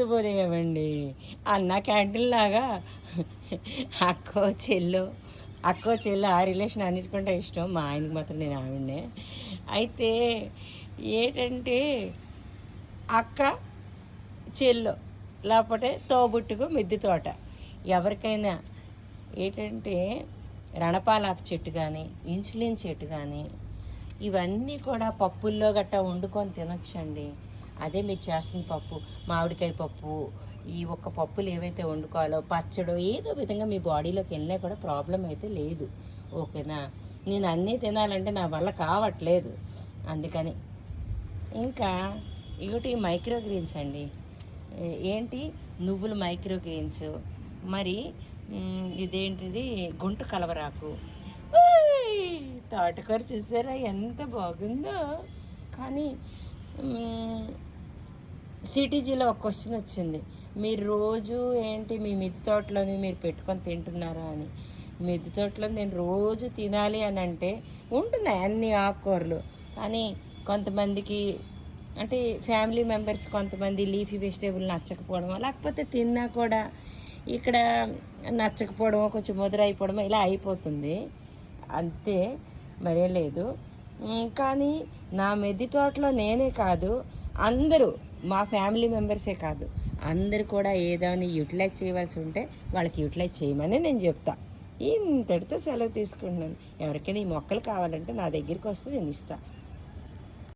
శుభోదయమండి. అన్న క్యాంటీన్ లాగా అక్కో చెల్లో ఆ రిలేషన్ అన్నిటికంటే ఇష్టం. మా ఆయనకి మాత్రం నేను ఆవిడనే. అయితే ఏంటంటే అక్క చెల్లో లేకపోతే తోబుట్టుకు మిద్దె తోట ఎవరికైనా ఏంటంటే రణపాలాకు చెట్టు కానీ ఇన్సులిన్ చెట్టు కానీ ఇవన్నీ కూడా పప్పుల్లో గట్టా వండుకొని తినొచ్చండి. అదే మీరు చేస్తున్న పప్పు, మామిడికాయ పప్పు, ఈ ఒక్క పప్పులు ఏవైతే వండుకోవాలో పచ్చడో ఏదో విధంగా మీ బాడీలోకి వెళ్ళినా కూడా ప్రాబ్లం అయితే లేదు. ఓకేనా? నేను అన్నీ తినాలంటే నా వల్ల కావట్లేదు. అందుకని ఇంకా ఇగోటి మైక్రో గ్రీన్స్ అండి. ఏంటి నువ్వులు మైక్రో గ్రీన్స్, మరి ఇదేంటిది గుంట కలవరాకు, తోటకూర చూసారా ఎంత బాగుందో. కానీ సిటీజీలో ఒక క్వశ్చన్ వచ్చింది, మీరు రోజు ఏంటి మీ మిద్దె తోటలోని మీరు పెట్టుకొని తింటున్నారా అని. మిద్దె తోటలో నేను రోజు తినాలి అని అంటే ఉంటున్నాయి అన్ని ఆకుకూరలు. కానీ కొంతమందికి అంటే ఫ్యామిలీ మెంబర్స్ కొంతమంది లీఫీ వెజిటేబుల్ నచ్చకపోవడమో లేకపోతే తిన్నా కూడా ఇక్కడ నచ్చకపోవడమో కొంచెం ముదరైపోవడమో ఇలా అయిపోతుంది. అంతే, మరేం లేదు. కానీ నా మిద్దె తోటలో నేనే కాదు, అందరూ మా ఫ్యామిలీ మెంబర్సే కాదు, అందరూ కూడా ఏదైనా యూటిలైజ్ చేయవలసి ఉంటే వాళ్ళకి యూటిలైజ్ చేయమని నేను చెప్తా. ఇంతటితో సెలవు తీసుకుంటున్నాను. ఎవరికైనా ఈ మొక్కలు కావాలంటే నా దగ్గరికి వస్తే నేను ఇస్తాను.